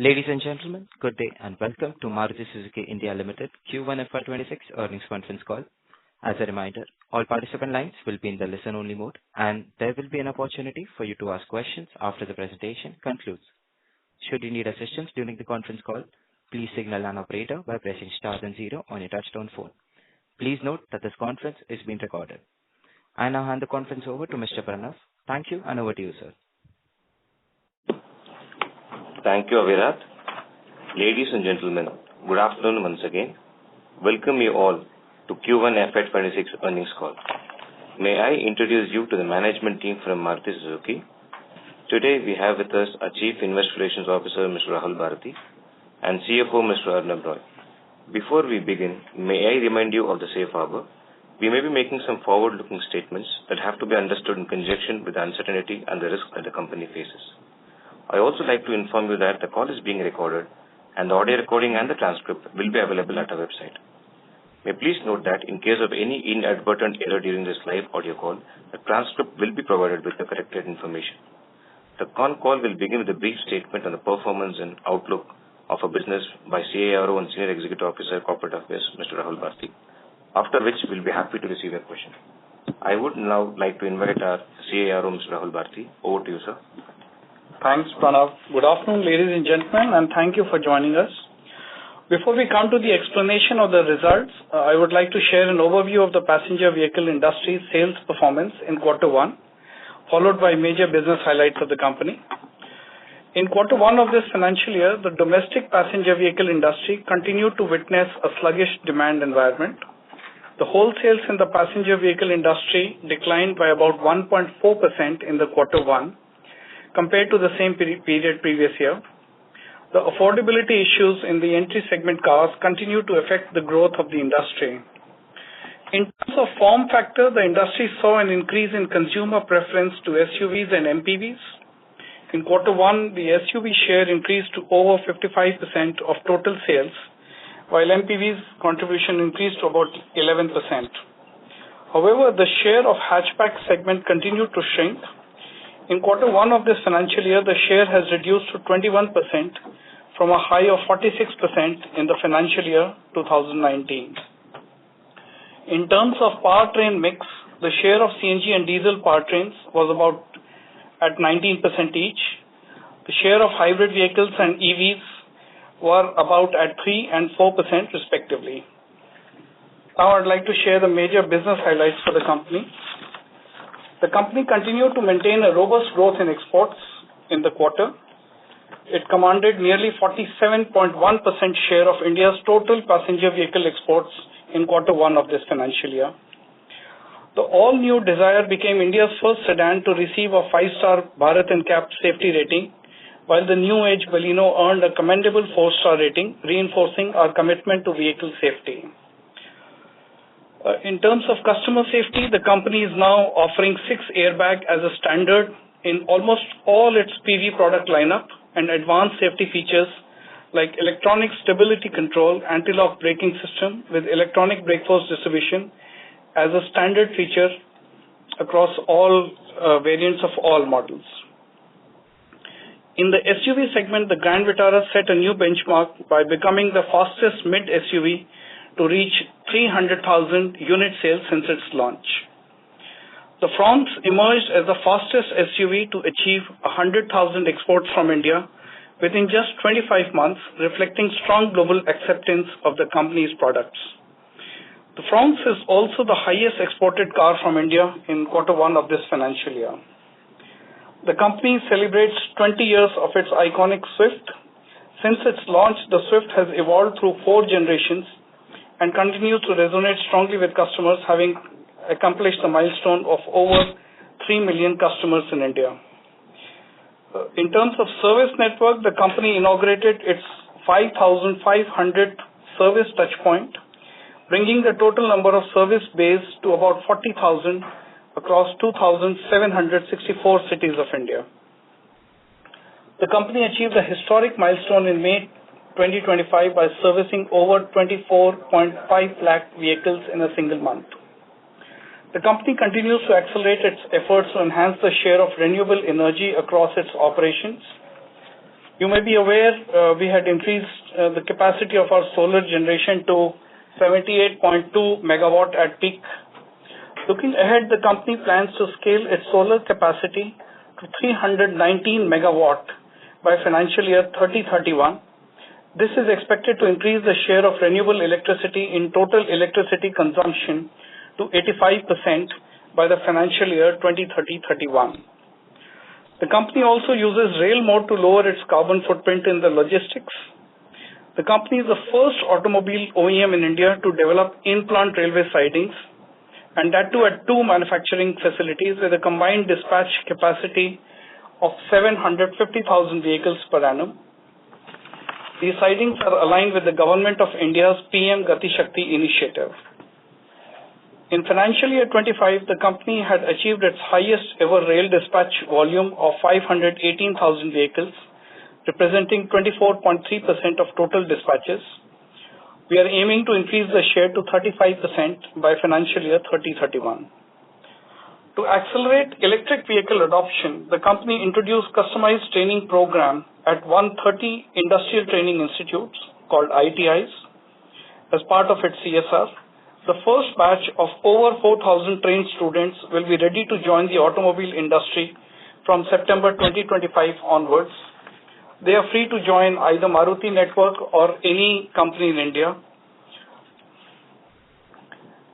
Ladies and gentlemen, good day and welcome to Maruti Suzuki India Limited Q1 FY26 earnings conference call. As a reminder, all participant lines will be in the listen-only mode, and there will be an opportunity for you to ask questions after the presentation concludes. Should you need assistance during the conference call, please signal an operator by pressing star then zero on your touchtone phone. Please note that this conference is being recorded. I now hand the conference over to Mr. Pranav. Thank you, and over to you, sir. Thank you, Avirat. Ladies and gentlemen, good afternoon once again. Welcome you all to Q1 FY26 earnings call. May I introduce you to the management team from Maruti Suzuki. Today we have with us our Chief Investor Relations Officer, Mr. Rahul Bharati, and CFO, Mr. Arnab Roy. Before we begin, may I remind you of the safe harbor. We may be making some forward-looking statements that have to be understood in conjunction with the uncertainty and the risk that the company faces. I also like to inform you that the call is being recorded and the audio recording and the transcript will be available at our website. May please note that in case of any inadvertent error during this live audio call, the transcript will be provided with the corrected information. The call will begin with a brief statement on the performance and outlook of a business by CARO and Senior Executive Officer, Corporate Affairs, Mr. Rahul Bharati, after which we'll be happy to receive your question. I would now like to invite our CARO, Mr. Rahul Bharati. Over to you, sir. Thanks, Pranav. Good afternoon, ladies and gentlemen, and thank you for joining us. Before we come to the explanation of the results, I would like to share an overview of the passenger vehicle industry sales performance in Q1, followed by major business highlights of the company. In Q1 of this financial year, the domestic passenger vehicle industry continued to witness a sluggish demand environment. The wholesales in the passenger vehicle industry declined by about 1.4% in the Q1, compared to the same period previous year. The affordability issues in the entry segment cars continue to affect the growth of the industry. In terms of form factor, the industry saw an increase in consumer preference to SUVs and MPVs. In Q1, the SUV share increased to over 55% of total sales, while MPV's contribution increased to about 11%. However, the share of hatchback segment continued to shrink. In Q1 of this financial year, the share has reduced to 21% from a high of 46% in the financial year 2019. In terms of powertrain mix, the share of CNG and diesel powertrains was about at 19% each. The share of hybrid vehicles and EVs were about at 3 and 4% respectively. Now I'd like to share the major business highlights for the company. The company continued to maintain a robust growth in exports in the quarter. It commanded nearly 47.1% share of India's total passenger vehicle exports in Q1 of this financial year. The all-new Dzire became India's first sedan to receive a 5-star Bharat NCAP safety rating, while the new age Baleno earned a commendable 4-star rating, reinforcing our commitment to vehicle safety. In terms of customer safety, the company is now offering 6 airbag as a standard in almost all its PV product lineup, and advanced safety features like electronic stability control, anti-lock braking system with electronic brake force distribution as a standard feature across all variants of all models. In the SUV segment, the Grand Vitara set a new benchmark by becoming the fastest mid SUV to reach 300,000 unit sales since its launch. The Fronx emerged as the fastest SUV to achieve 100,000 exports from India within just 25 months, reflecting strong global acceptance of the company's products. The Fronx is also the highest exported car from India in Q1 of this financial year. The company celebrates 20 years of its iconic Swift. Since its launch, the Swift has evolved through 4 generations and continues to resonate strongly with customers, having accomplished the milestone of over 3 million customers in India. In terms of service network, the company inaugurated its 5,500 service touchpoint, bringing the total number of service bays to about 40,000 across 2,764 cities of India. The company achieved a historic milestone in May 2025 by servicing over 24.5 lakh vehicles in a single month. The company continues to accelerate its efforts to enhance the share of renewable energy across its operations. You may be aware we had increased the capacity of our solar generation to 78.2 megawatt at peak. Looking ahead, the company plans to scale its solar capacity to 319 megawatt by financial year 2031. This is expected to increase the share of renewable electricity in total electricity consumption to 85% by the financial year 2030-31. The company also uses rail mode to lower its carbon footprint in the logistics. The company is the first automobile OEM in India to develop in-plant railway sidings, and that too at 2 manufacturing facilities with a combined dispatch capacity of 750,000 vehicles per annum. These sidings are aligned with the Government of India's PM Gati Shakti initiative. In financial year 25, the company had achieved its highest ever rail dispatch volume of 518,000 vehicles, representing 24.3% of total dispatches. We are aiming to increase the share to 35% by financial year 30-31. To accelerate electric vehicle adoption, the company introduced customized training program at 130 industrial training institutes called ITIs as part of its CSR. The first batch of over 4,000 trained students will be ready to join the automobile industry from September 2025 onwards. They are free to join either Maruti network or any company in India.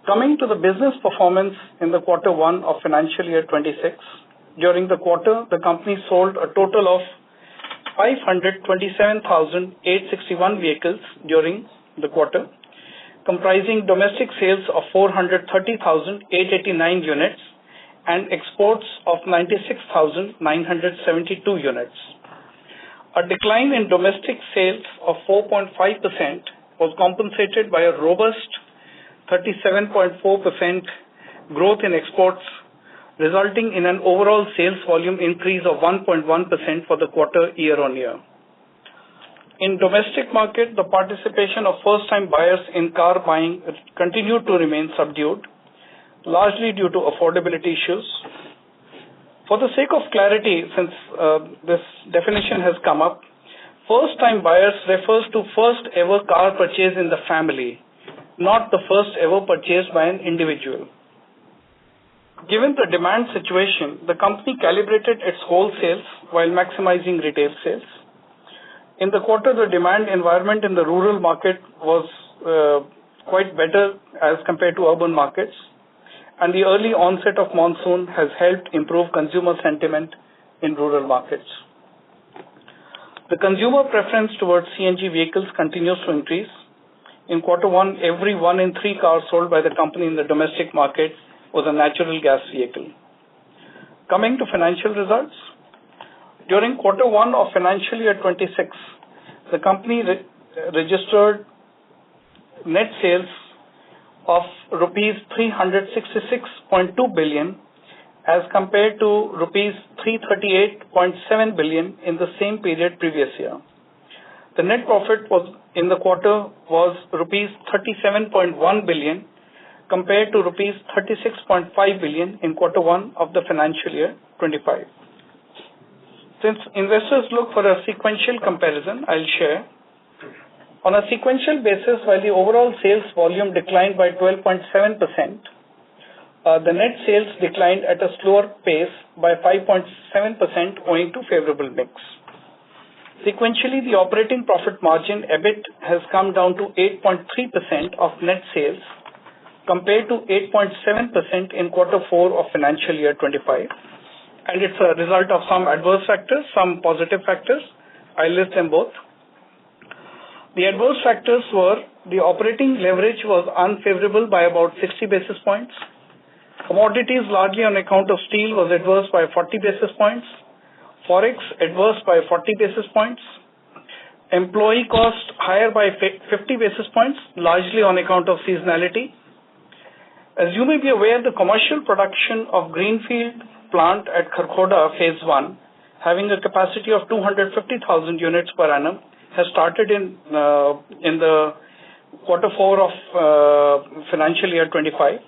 Coming to the business performance in the quarter 1 of financial year 26, during the quarter, the company sold a total of 527,861 vehicles during the quarter, comprising domestic sales of 430,889 units and exports of 96,972 units. A decline in domestic sales of 4.5% was compensated by a robust 37.4% growth in exports, resulting in an overall sales volume increase of 1.1% for the quarter year-on-year. In domestic market, the participation of first-time buyers in car buying continued to remain subdued, largely due to affordability issues. For the sake of clarity, since this definition has come up, first-time buyers refers to first ever car purchase in the family, not the first ever purchase by an individual. Given the demand situation, the company calibrated its wholesales while maximizing retail sales. In the quarter, the demand environment in the rural market was quite better as compared to urban markets, and the early onset of monsoon has helped improve consumer sentiment in rural markets. The consumer preference towards CNG vehicles continues to increase. In quarter 1, every 1 in 3 cars sold by the company in the domestic market was a natural gas vehicle. Coming to financial results, during quarter 1 of financial year 26, the company registered net sales of rupees 366.2 billion as compared to rupees 338.7 billion in the same period previous year. The net profit in the quarter was rupees 37.1 billion compared to rupees 36.5 billion in quarter 1 of the financial year 25. Since investors look for a sequential comparison, I'll share. On a sequential basis, while the overall sales volume declined by 12.7%, the net sales declined at a slower pace by 5.7% owing to favorable mix. Sequentially, the operating profit margin EBIT has come down to 8.3% of net sales compared to 8.7% in quarter 4 of financial year 25. And it's a result of some adverse factors, some positive factors. I'll list them both. The adverse factors were the operating leverage was unfavorable by about 60 basis points. Commodities largely on account of steel was adverse by 40 basis points. Forex adverse by 40 basis points. Employee cost higher by 50 basis points, largely on account of seasonality. As you may be aware, the commercial production of Greenfield plant at Kharkhoda Phase 1, having a capacity of 250,000 units per annum, has started in the quarter 4 of financial year 25.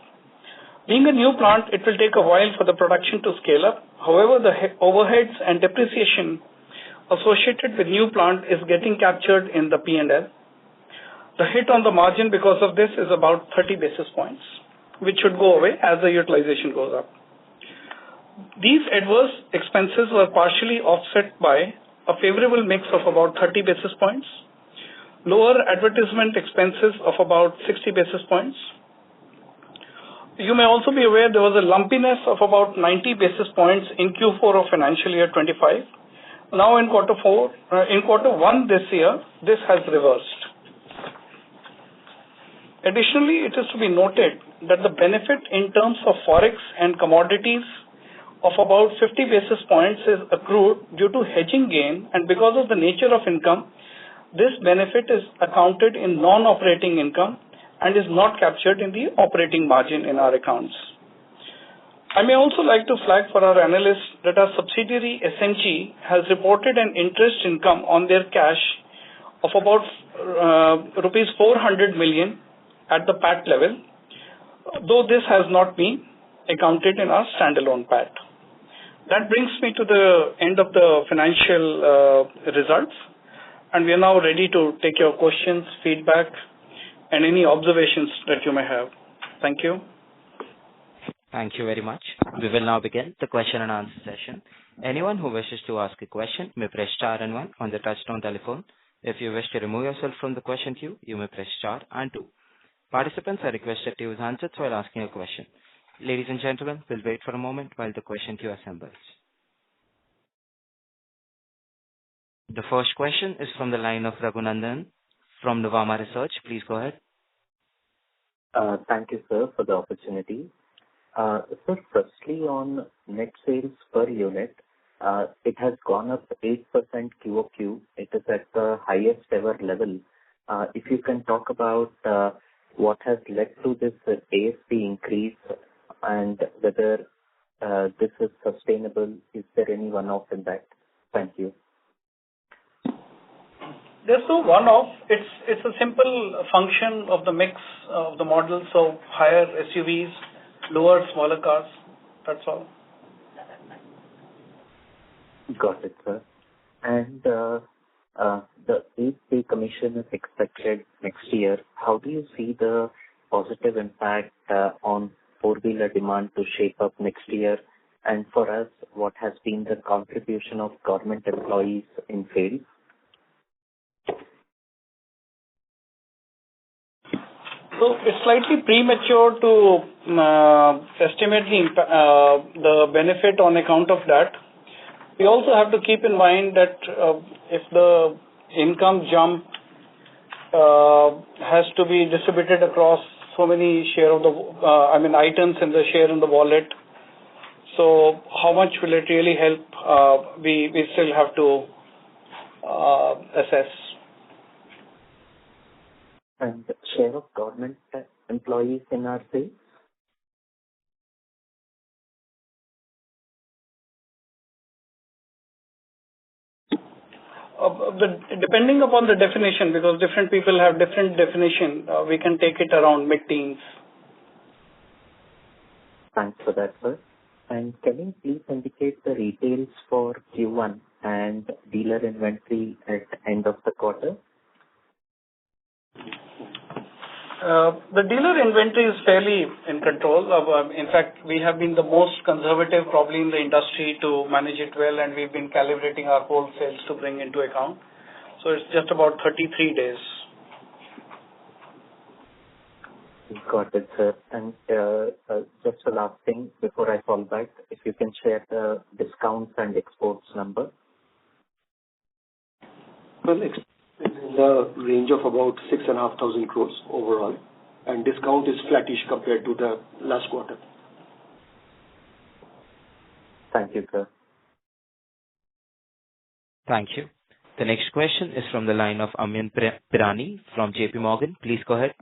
Being a new plant, it will take a while for the production to scale up. However, the overheads and depreciation associated with new plant is getting captured in the P&L. The hit on the margin because of this is about 30 basis points, which should go away as the utilization goes up. These adverse expenses were partially offset by a favorable mix of about 30 basis points, lower advertisement expenses of about 60 basis points. You may also be aware there was a lumpiness of about 90 basis points in Q4 of financial year 25. Now in quarter 1 this year, this has reversed. Additionally, it is to be noted that the benefit in terms of forex and commodities of about 50 basis points is accrued due to hedging gain, and because of the nature of income, this benefit is accounted in non-operating income and is not captured in the operating margin in our accounts. I may also like to flag for our analysts that our subsidiary SMG has reported an interest income on their cash of about rupees 400 million at the PAT level, though this has not been accounted in our standalone PAT. That brings me to the end of the financial results, and we are now ready to take your questions, feedback, and any observations that you may have. Thank you. Thank you very much. We will now begin the question and answer session. Anyone who wishes to ask a question may press star and 1 on the touchtone telephone. If you wish to remove yourself from the question queue, you may press star and 2. Participants are requested to use handsets while asking a question. Ladies and gentlemen, we'll wait for a moment while the question queue assembles. The first question is from the line of Raghunandan from Nuvama Research. Please go ahead. Thank you, sir, for the opportunity. Sir, firstly, on net sales per unit, it has gone up 8% QOQ. It is at the highest ever level. If you can talk about what has led to this ASP increase and whether this is sustainable, is there any one-off in that? Thank you. There's no one-off. It's a simple function of the mix of the models, so higher SUVs, lower smaller cars. That's all. Got it, sir. And the 8-day commission is expected next year. How do you see the positive impact on four-wheeler demand to shape up next year? And for us, what has been the contribution of government employees in sales? So it's slightly premature to estimate the benefit on account of that. We also have to keep in mind that if the income jump has to be distributed across so many items in the share in the wallet. So how much will it really help? We still have to assess. And the share of government employees in our sales? Depending upon the definition, because different people have different definition, we can take it around mid-teens. Thanks for that, sir. And can you please indicate the retails for Q1 and dealer inventory at end of the quarter? The dealer inventory is fairly in control. In fact, we have been the most conservative probably in the industry to manage it well, and we've been calibrating our wholesales to bring into account. So it's just about 33 days. Got it, sir. And just the last thing before I fall back, if you can share the discounts and exports number. Well, it's in the range of about 6,500 crores overall, and discount is flattish compared to the last quarter. Thank you, sir. Thank you. The next question is from the line of Amyn Pirani from JP Morgan. Please go ahead.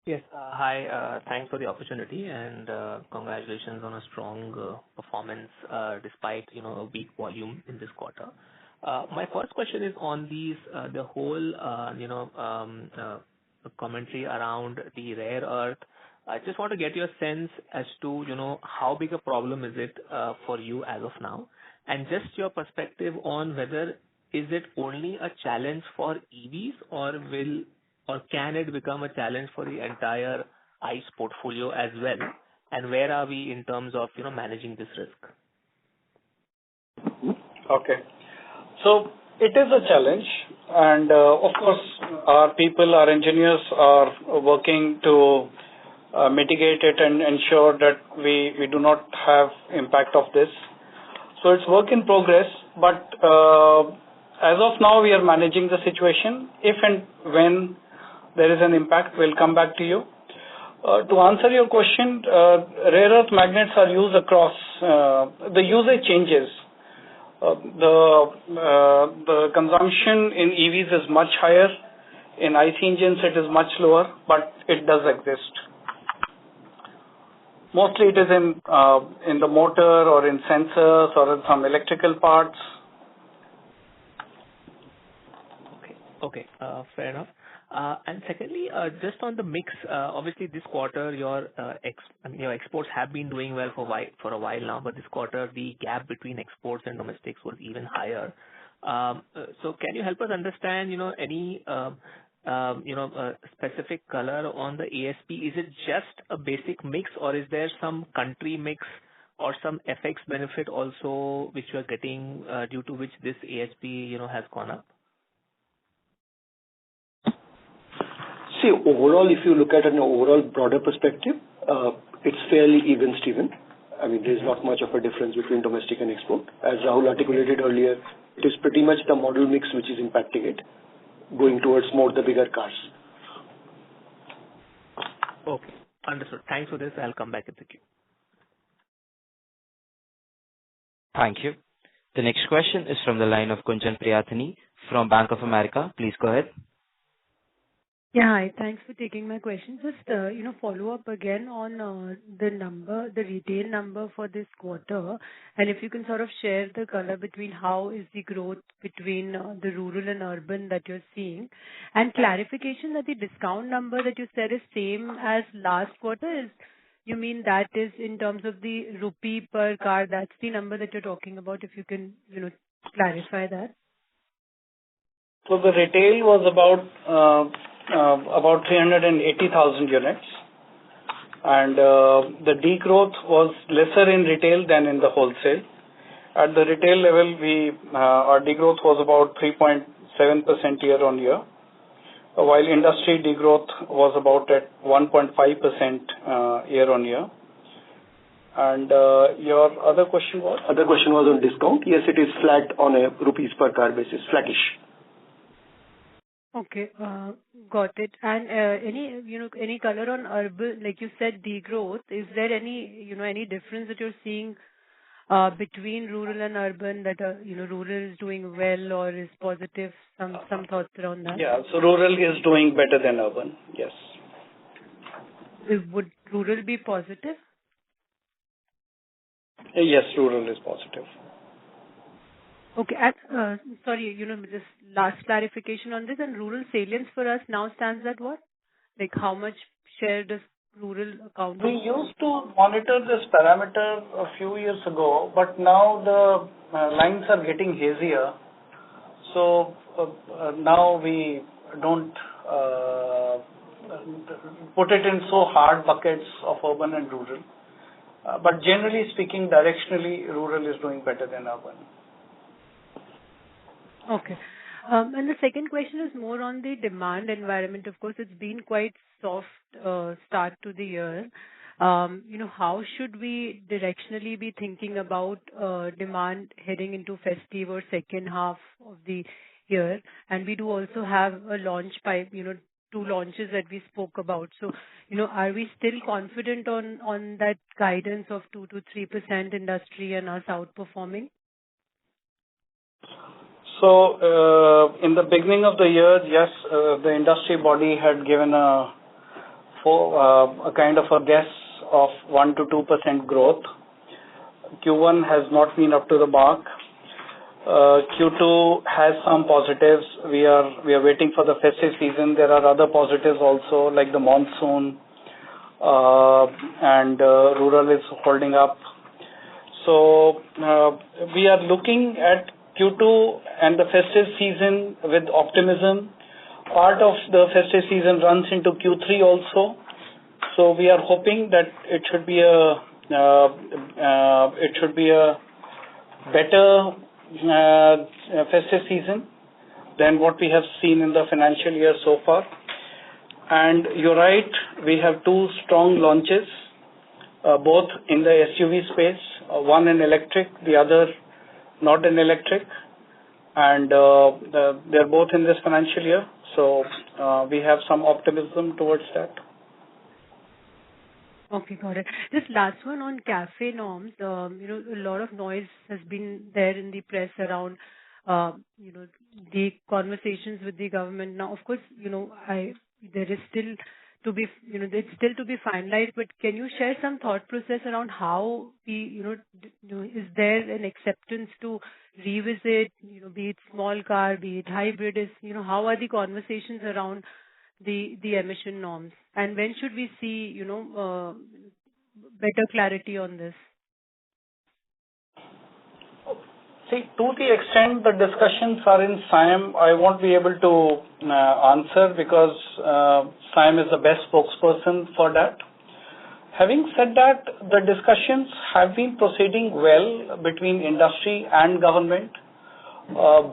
Yes. Hi. Thanks for the opportunity, and congratulations on a strong performance despite a weak volume in this quarter. My first question is on the whole commentary around the rare earth. I just want to get your sense as to how big a problem is it for you as of now, And just your perspective on whether is it only a challenge for EVs or can it become a challenge for the entire ICE portfolio as well? And where are we in terms of, managing this risk? Okay. So it is a challenge, and of course, our people, our engineers are working to mitigate it and ensure that we do not have impact of this. So it's work in progress, but as of now, we are managing the situation. If and when there is an impact, we'll come back to you. To answer your question, rare earth magnets are used across, the usage changes. The consumption in EVs is much higher. In ICE engines, it is much lower, but it does exist. Mostly it is in the motor or in sensors or in some electrical parts. Okay, fair enough. And secondly, just on the mix, obviously this quarter your exports have been doing well for a while now, but this quarter the gap between exports and domestics was even higher. So can you help us understand, any specific color on the ASP? Is it just a basic mix, or is there some country mix or some FX benefit also which you are getting due to which this ASP has gone up? See, overall, if you look at an overall broader perspective, it's fairly even, Steven. I mean, there's not much of a difference between domestic and export. As Rahul articulated earlier, it is pretty much the model mix which is impacting it, going towards more the bigger cars. Okay, understood. Thanks for this. I'll come back in the queue. Thank you. The next question is from the line of Kunjan Priyathani from Bank of America. Please go ahead. Yeah, hi. Thanks for taking my question. Just, follow up again on the retail number for this quarter. And if you can sort of share the color between how is the growth between the rural and urban that you're seeing. And clarification that the discount number that you said is same as last quarter is, you mean that is in terms of the rupee per car, that's the number that you're talking about, if you can, clarify that. So the retail was about 380,000 units, and the degrowth was lesser in retail than in the wholesale. At the retail level, our degrowth was about 3.7% year on year, while industry degrowth was about at 1.5% year on year. And your other question was? Other question was on discount. Yes, it is flat on a rupees per car basis, flattish. Okay, got it. And any color on urban, like you said, degrowth. Is there any difference that you're seeing between rural and urban, that rural is doing well or is positive? Some thoughts around that. Yeah, so rural is doing better than urban. Yes. Would rural be positive? Yes, rural is positive. Okay. Sorry, just last clarification on this. And rural salience for us now stands at what? Like how much share does rural account? We used to monitor this parameter a few years ago, but now the lines are getting hazier. So now we don't put it in so hard buckets of urban and rural. But generally speaking, directionally, rural is doing better than urban. Okay. And the second question is more on the demand environment. Of course, it's been quite soft start to the year. How should we directionally be thinking about demand heading into festive or second half of the year? And we do also have a launch pipe, 2 launches that we spoke about. So, are we still confident on that guidance of 2 to 3% industry and us outperforming? So, in the beginning of the year, yes, the industry body had given a kind of a guess of 1 to 2% growth. Q1 has not been up to the mark. Q2 has some positives. We are waiting for the festive season. There are other positives also, like the monsoon, and rural is holding up. So we are looking at Q2 and the festive season with optimism. Part of the festive season runs into Q3 also. So we are hoping that it should be a better festive season than what we have seen in the financial year so far. And you're right, we have two strong launches, both in the SUV space, one in electric, the other not in electric, and they're both in this financial year. So we have some optimism towards that. Okay, got it. Just last one on CAFE norms. A lot of noise has been there in the press around, the conversations with the government. Now, of course, there is still to be, it's still to be finalized. But can you share some thought process around how is there an acceptance to revisit, be it small car, be it hybrid? How are the conversations around the emission norms, and when should we see better clarity on this? See, to the extent the discussions are in SIAM, I won't be able to answer because SIAM is the best spokesperson for that. Having said that, the discussions have been proceeding well between industry and government.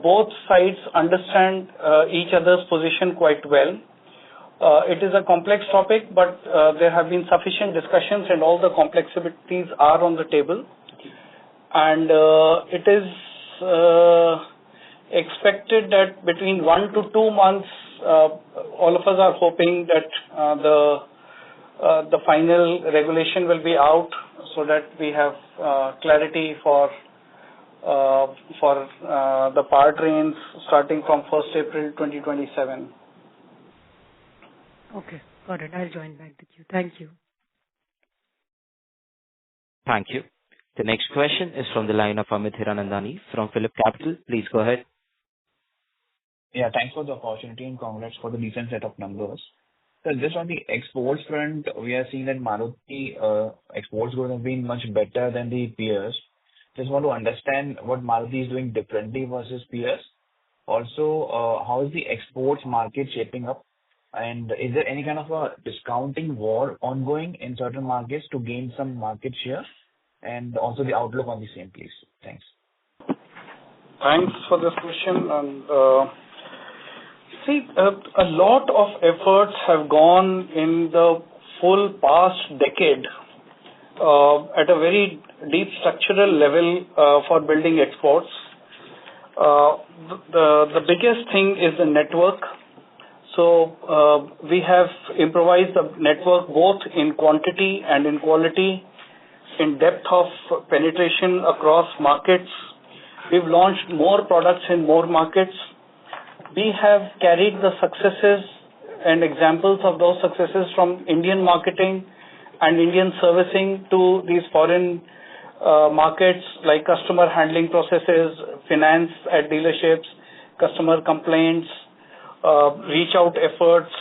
Both sides understand each other's position quite well. It is a complex topic, but there have been sufficient discussions and all the complexities are on the table. And it is expected that between 1 to 2 months, all of us are hoping that the final regulation will be out so that we have clarity for the powertrains starting from 1st April 2027. Okay, got it. I'll join back the queue. Thank you. Thank you. The next question is from the line of Amit Hiranandani from Phillip Capital. Please go ahead. Yeah, thanks for the opportunity and congrats for the decent set of numbers. So just on the exports front, we are seeing that Maruti exports growth has been much better than the peers. Just want to understand what Maruti is doing differently versus peers. Also, how is the exports market shaping up? And is there any kind of a discounting war ongoing in certain markets to gain some market share? And also the outlook on the same, please. Thanks. Thanks for this question. And a lot of efforts have gone in the full past decade at a very deep structural level for building exports. The biggest thing is the network. So we have improvised the network both in quantity and in quality, in depth of penetration across markets. We've launched more products in more markets. We have carried the successes and examples of those successes from Indian marketing and Indian servicing to these foreign markets like customer handling processes, finance at dealerships, customer complaints, reach out efforts.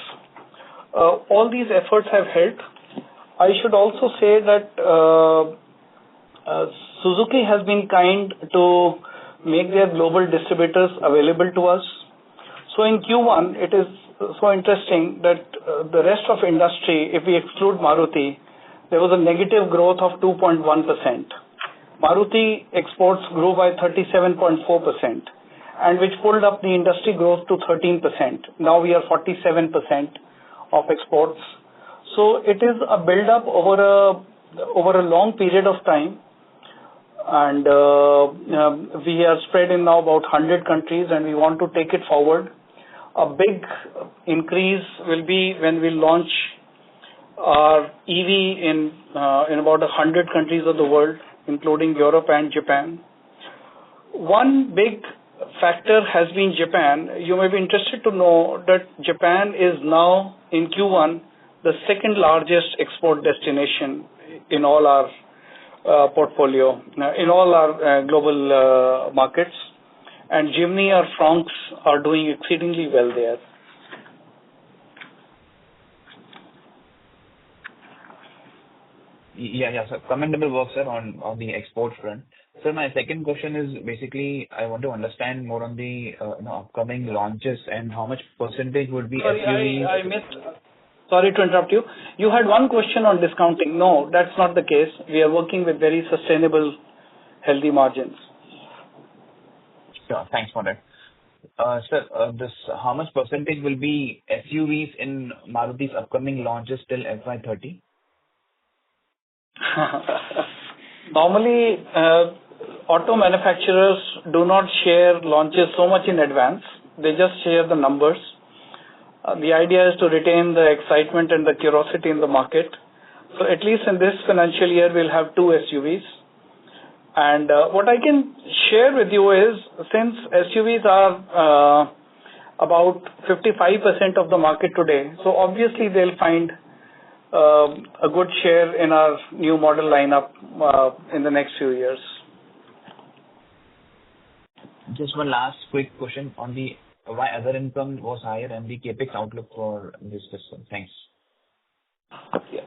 All these efforts have helped. I should also say that Suzuki has been kind to make their global distributors available to us. So in Q1, it is so interesting that the rest of industry, if we exclude Maruti, there was a negative growth of 2.1%. Maruti exports grew by 37.4%. and which pulled up the industry growth to 13%. Now we are 47% of exports. So it is a build-up over a long period of time, and we are spread in now about 100 countries, and we want to take it forward. A big increase will be when we launch our EV in about 100 countries of the world, including Europe and Japan. One big factor has been Japan. You may be interested to know that Japan is now in Q1 the second largest export destination in all our portfolio, in all our global markets, and Jimny or Franks are doing exceedingly well there. Yeah. So commendable work, sir, on the export front. Sir, my second question is basically I want to understand more on the upcoming launches and how much percentage would be Sorry, SUVs. I missed. Sorry to interrupt you. You had one question on discounting. No, that's not the case. We are working with very sustainable, healthy margins. Sure. Thanks for that. Sir, how much percentage will be SUVs in Maruti's upcoming launches till FY30? Normally, auto manufacturers do not share launches so much in advance. They just share the numbers. The idea is to retain the excitement and the curiosity in the market. So at least in this financial year, we'll have 2 SUVs. And what I can share with you is, since SUVs are about 55% of the market today, so obviously they'll find a good share in our new model lineup in the next few years. Just one last quick question on the why other income was higher and the capex outlook for this fiscal. Thanks. Yeah.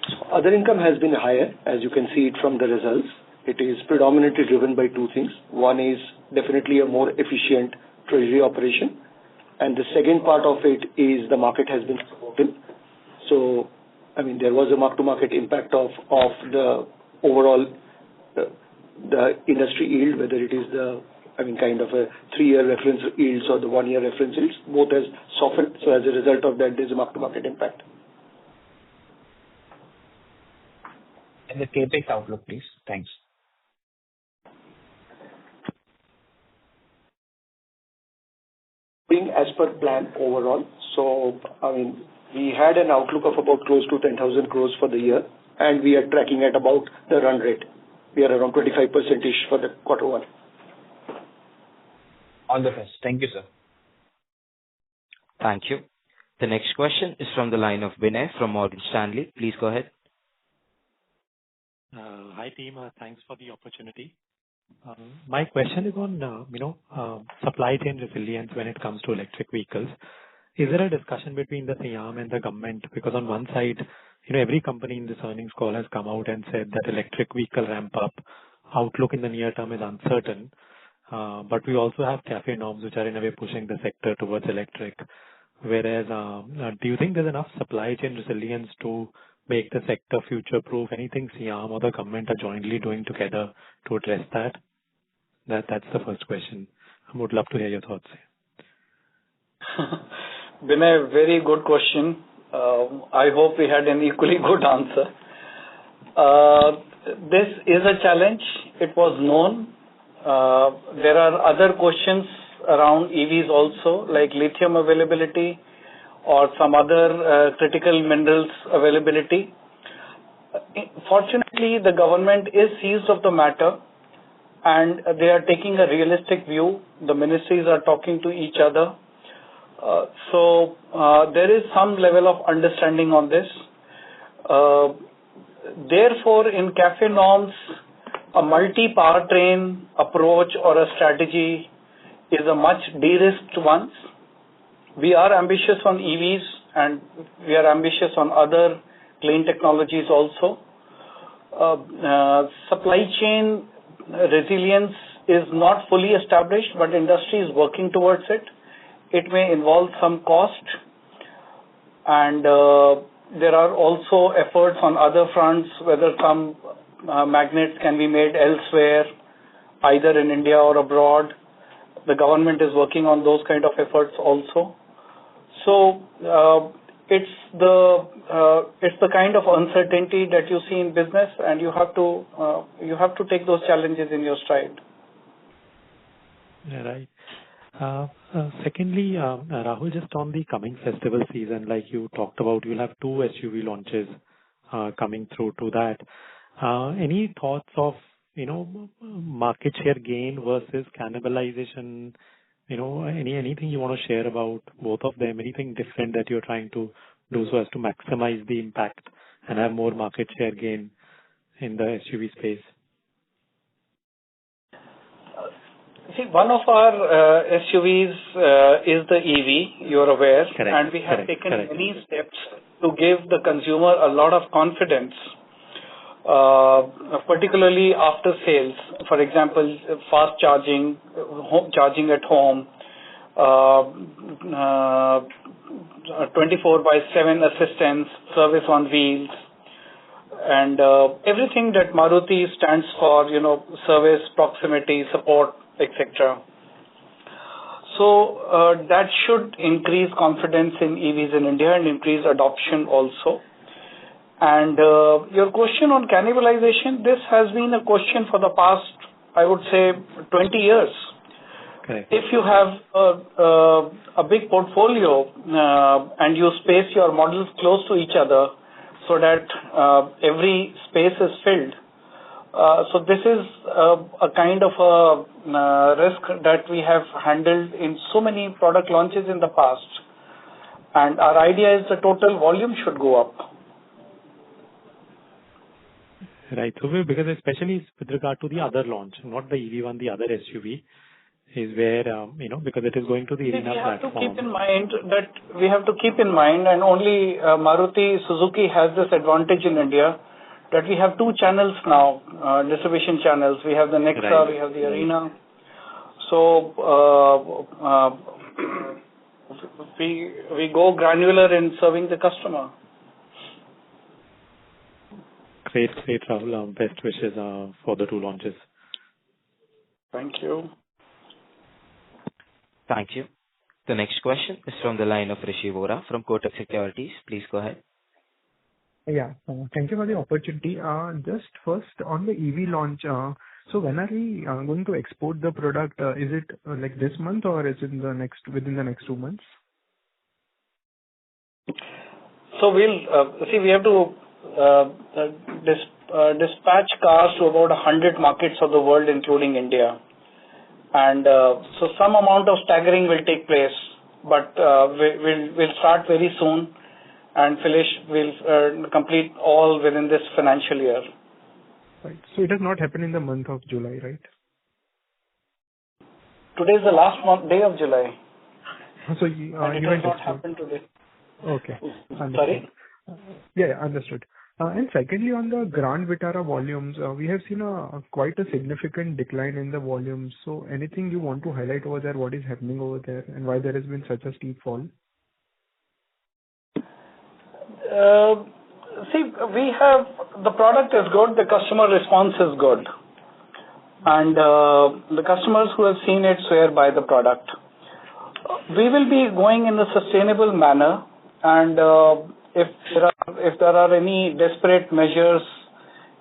So other income has been higher, as you can see it from the results. It is predominantly driven by 2 things. One is definitely a more efficient treasury operation, and the second part of it is the market has been supportive. So, I mean, there was a mark-to-market impact of the overall the industry yield, whether it is kind of a 3-year reference yields or the 1-year reference yields, both has softened. So as a result of that, there's a mark-to-market impact. And the capex outlook, please. Thanks. Being as per plan overall. So, I mean, we had an outlook of about close to 10,000 crores for the year, and we are tracking at about the run rate. We are around 25%-ish for the quarter 1. All the best. Thank you, sir. Thank you. The next question is from the line of Vinay from Morgan Stanley. Please go ahead. Hi, team. Thanks for the opportunity. My question is on, supply chain resilience when it comes to electric vehicles. Is there a discussion between the SIAM and the government? Because on one side, every company in this earnings call has come out and said that electric vehicle ramp up outlook in the near term is uncertain. But we also have CAFE norms which are in a way pushing the sector towards electric. Whereas, do you think there's enough supply chain resilience to make the sector future-proof? Anything SIAM or the government are jointly doing together to address that? That's the first question. I would love to hear your thoughts. Vinay, very good question. I hope we had an equally good answer. This is a challenge. It was known. There are other questions around EVs also, like lithium availability or some other critical minerals availability. Fortunately, the government is seized of the matter and they are taking a realistic view. The ministries are talking to each other. So there is some level of understanding on this. Therefore, in CAFE norms, a multi-powertrain approach or a strategy is a much de-risked one. We are ambitious on EVs and we are ambitious on other clean technologies also. Supply chain resilience is not fully established, but industry is working towards it. It may involve some cost, and there are also efforts on other fronts, whether some magnets can be made elsewhere, either in India or abroad. The government is working on those kind of efforts also. So it's the kind of uncertainty that you see in business, and you have to take those challenges in your stride. Yeah, right. Secondly, Rahul, just on the coming festival season, like you talked about, you'll have 2 SUV launches coming through to that. Any thoughts of, market share gain versus cannibalization? Anything you want to share about both of them? Anything different that you're trying to do so as to maximize the impact and have more market share gain in the SUV space? See, one of our SUVs is the EV, you're aware, Correct. And we have taken many steps to give the consumer a lot of confidence particularly after sales. For example, fast charging, charging at home, 24/7 assistance, service on wheels, and everything that Maruti stands for, service, proximity, support, etc. So that should increase confidence in EVs in India and increase adoption also. And your question on cannibalization, this has been a question for the past, I would say, 20 years. Correct. If you have a big portfolio and you space your models close to each other so that every space is filled, so this is a kind of a risk that we have handled in so many product launches in the past. And our idea is the total volume should go up. Right. So because especially with regard to the other launch, not the EV one, the other SUV, is where, because it is going to the arena platform. We have to keep in mind, and only Maruti Suzuki has this advantage in India, that we have two channels now, distribution channels. We have the Nexa, right. We have the Arena. So we go granular in serving the customer. Great, Rahul. Best wishes for the two launches. Thank you. Thank you. The next question is from the line of Rishi Vora from Kotak Securities. Please go ahead. Yeah, thank you for the opportunity. Just first on the EV launch, so when are we going to export the product? Is it like this month or is it within the next 2 months? So we have to dispatch cars to about 100 markets of the world, including India. And so some amount of staggering will take place, but we'll start very soon and we'll complete all within this financial year. Right. So it has not happened in the month of July, right? Today is the last day of July. So it has not happened today. Okay. Sorry? Yeah, understood. And secondly, on the Grand Vitara volumes, we have seen quite a significant decline in the volumes. So anything you want to highlight over there, what is happening over there and why there has been such a steep fall? The product is good, the customer response is good. And the customers who have seen it swear by the product. We will be going in a sustainable manner, and if there are any desperate measures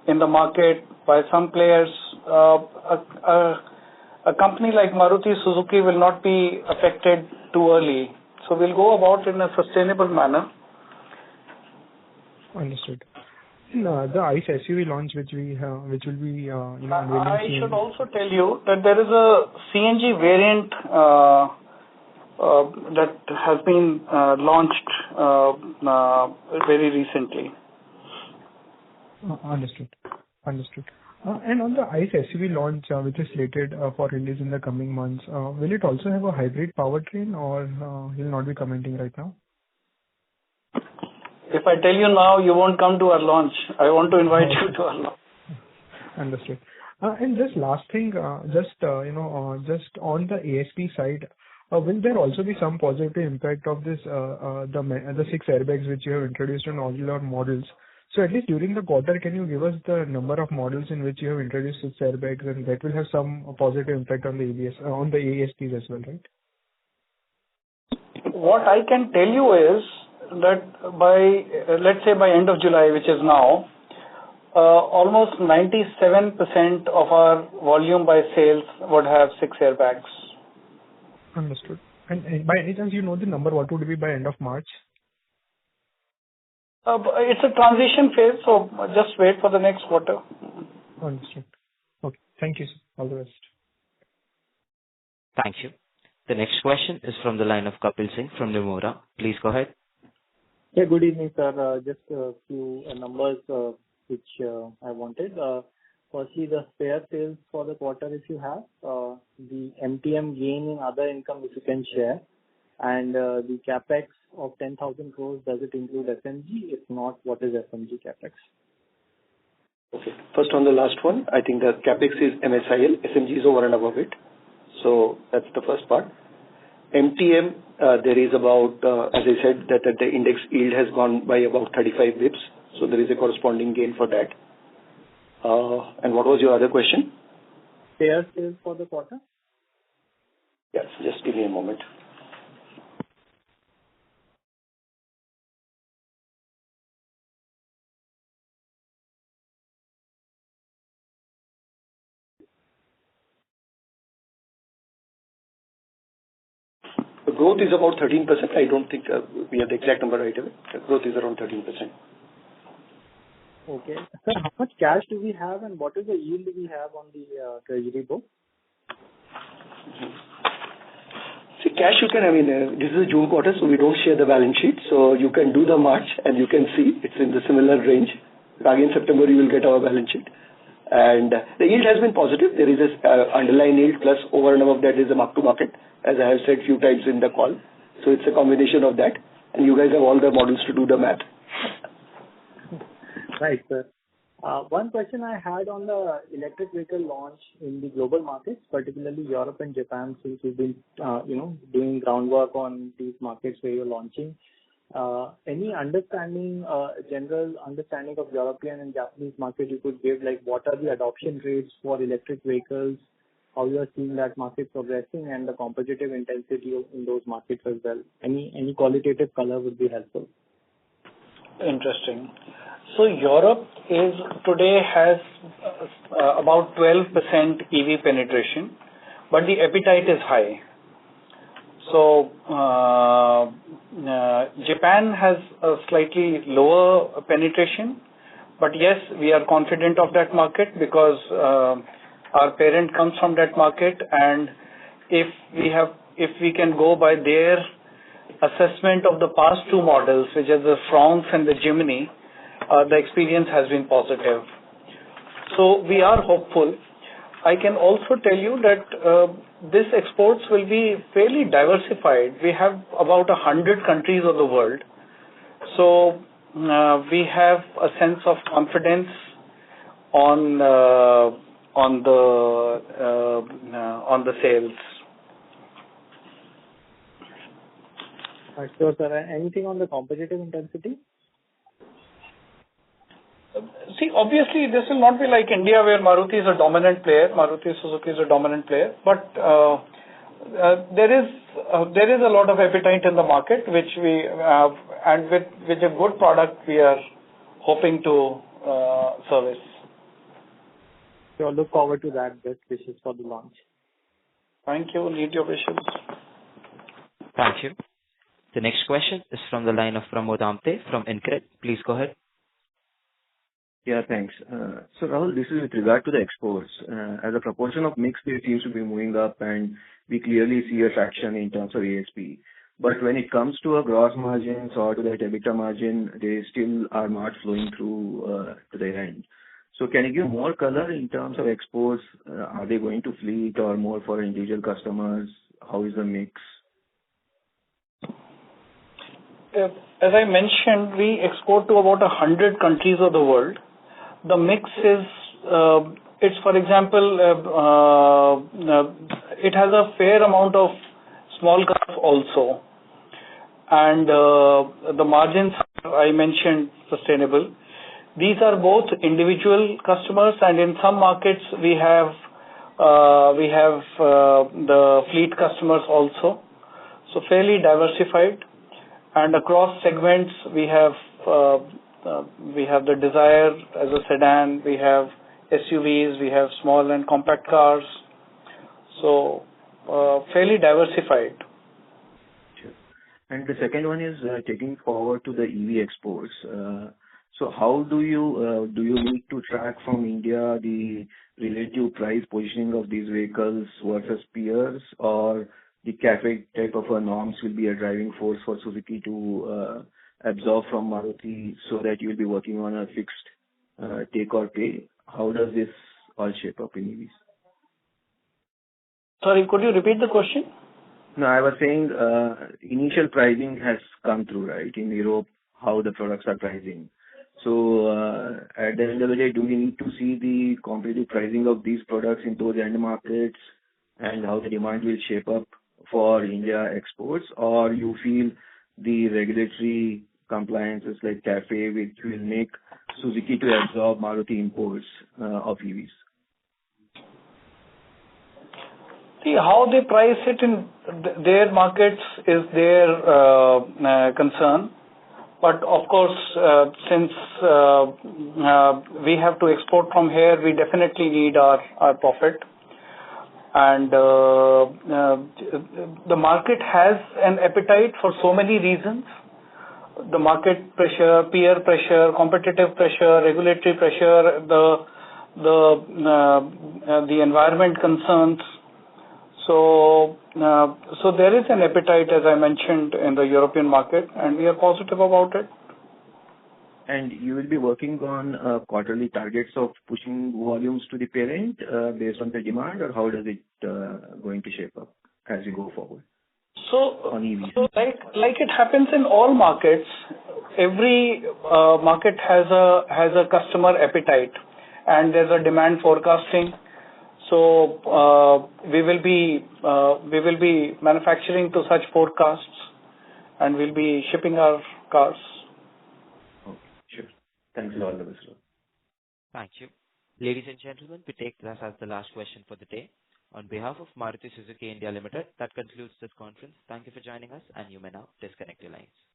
in the market by some players, a company like Maruti Suzuki will not be affected too early. So we'll go about in a sustainable manner. Understood. In the ICE SUV launch which will be I should also tell you that there is a CNG variant that has been launched very recently. Understood. And on the ICE SUV launch, which is slated for release in the coming months, will it also have a hybrid powertrain, or you'll not be commenting right now? If I tell you now, you won't come to our launch. I want to invite you to our launch. Understood. And just last thing, just on the ASP side, will there also be some positive impact of this the 6 airbags which you have introduced on all your models? So at least during the quarter, can you give us the number of models in which you have introduced 6 airbags, and that will have some positive impact on the ASPs as well, right? What I can tell you is that let's say by end of July, which is now, almost 97% of our volume by sales would have 6 airbags. Understood. And by any chance, you know the number, what would it be by end of March? It's a transition phase, so just wait for the next quarter. Understood. Okay. Thank you, sir. All the best. Thank you. The next question is from the line of Kapil Singh from Nomura. Please go ahead. Yeah, good evening, sir. Just a few numbers which I wanted. Firstly, the spare sales for the quarter, if you have, the MTM gain in other income, if you can share, and the capex of 10,000 crores, does it include FMG? If not, what is FMG capex? Okay. First on the last one, I think the capex is MSIL. SMG is over and above it. So that's the first part. MTM, there is about, as I said, that the index yield has gone by about 35 bips. So there is a corresponding gain for that. And what was your other question? Share sales for the quarter? Yes, just give me a moment. The growth is about 13%. I don't think we have the exact number right away. The growth is around 13%. Okay. Sir, how much cash do we have and what is the yield we have on the treasury book? See, cash you can, this is a June quarter, so we don't share the balance sheet. So you can do the March and you can see it's in the similar range. Again, September you will get our balance sheet. And the yield has been positive. There is this underlying yield plus over and above that is the mark to market, as I have said few times in the call. So it's a combination of that. And you guys have all the models to do the math. Right, sir. One question I had on the electric vehicle launch in the global markets, particularly Europe and Japan, since you've been, doing groundwork on these markets where you're launching. Any understanding, general understanding of European and Japanese market you could give, like what are the adoption rates for electric vehicles, how you are seeing that market progressing and the competitive intensity in those markets as well? Any qualitative color would be helpful. Interesting. So Europe today has about 12% EV penetration, but the appetite is high. So Japan has a slightly lower penetration, but yes, we are confident of that market because our parent comes from that market, and if we can go by their assessment of the past two models, which are the France and the Jimny, the experience has been positive. So we are hopeful. I can also tell you that this exports will be fairly diversified. We have about 100 countries of the world. So we have a sense of confidence on the sales. Sure, sir. Anything on the competitive intensity? See, obviously, this will not be like India where Maruti is a dominant player. Maruti Suzuki is a dominant player, but there is a lot of appetite in the market, which we have, and with a good product, we are hoping to service. So I look forward to that. Best wishes for the launch. Thank you. Need your wishes. Thank you. The next question is from the line of Pramod Amte from InCred. Please go ahead. Yeah, thanks. So Rahul, this is with regard to the exports. As a proportion of mix, it seems to be moving up, and we clearly see a traction in terms of ASP. But when it comes to a gross margins or to that EBITDA margin, they still are not flowing through to the end. So can you give more color in terms of exports? Are they going to fleet or more for individual customers? How is the mix? As I mentioned, we export to about 100 countries of the world. The mix is, it's for example, it has a fair amount of small cars also. And the margins, I mentioned, sustainable. These are both individual customers, and in some markets we have the fleet customers also. So fairly diversified. And across segments, we have the Desire as a sedan, we have SUVs, we have small and compact cars. So fairly diversified. Sure. And the second one is taking forward to the EV exports. So how do you need to track from India the relative price positioning of these vehicles versus peers, or the CAFE type of norms will be a driving force for Suzuki to absorb from Maruti, so that you'll be working on a fixed take or pay? How does this all shape up in EVs? Sorry, could you repeat the question? No, I was saying initial pricing has come through, right, in Europe, how the products are pricing. So at the end of the day, do we need to see the competitive pricing of these products in those end markets and how the demand will shape up for India exports, or you feel the regulatory compliances like CAFE, which will make Suzuki to absorb Maruti imports of EVs? See, how they price it in their markets is their concern. But of course, since we have to export from here, we definitely need our profit. And the market has an appetite for so many reasons. The market pressure, peer pressure, competitive pressure, regulatory pressure, the environment concerns. So there is an appetite, as I mentioned, in the European market, and we are positive about it. And you will be working on quarterly targets of pushing volumes to the parent based on the demand, or how does it going to shape up as you go forward? So like it happens in all markets, every market has a customer appetite, and there's a demand forecasting. So we will be manufacturing to such forecasts, and we'll be shipping our cars. Okay, sure. Thanks a lot, Mr. Thank you. Ladies and gentlemen, we take this as the last question for the day. On behalf of Maruti Suzuki India Limited, that concludes this conference. Thank you for joining us, and you may now disconnect your lines.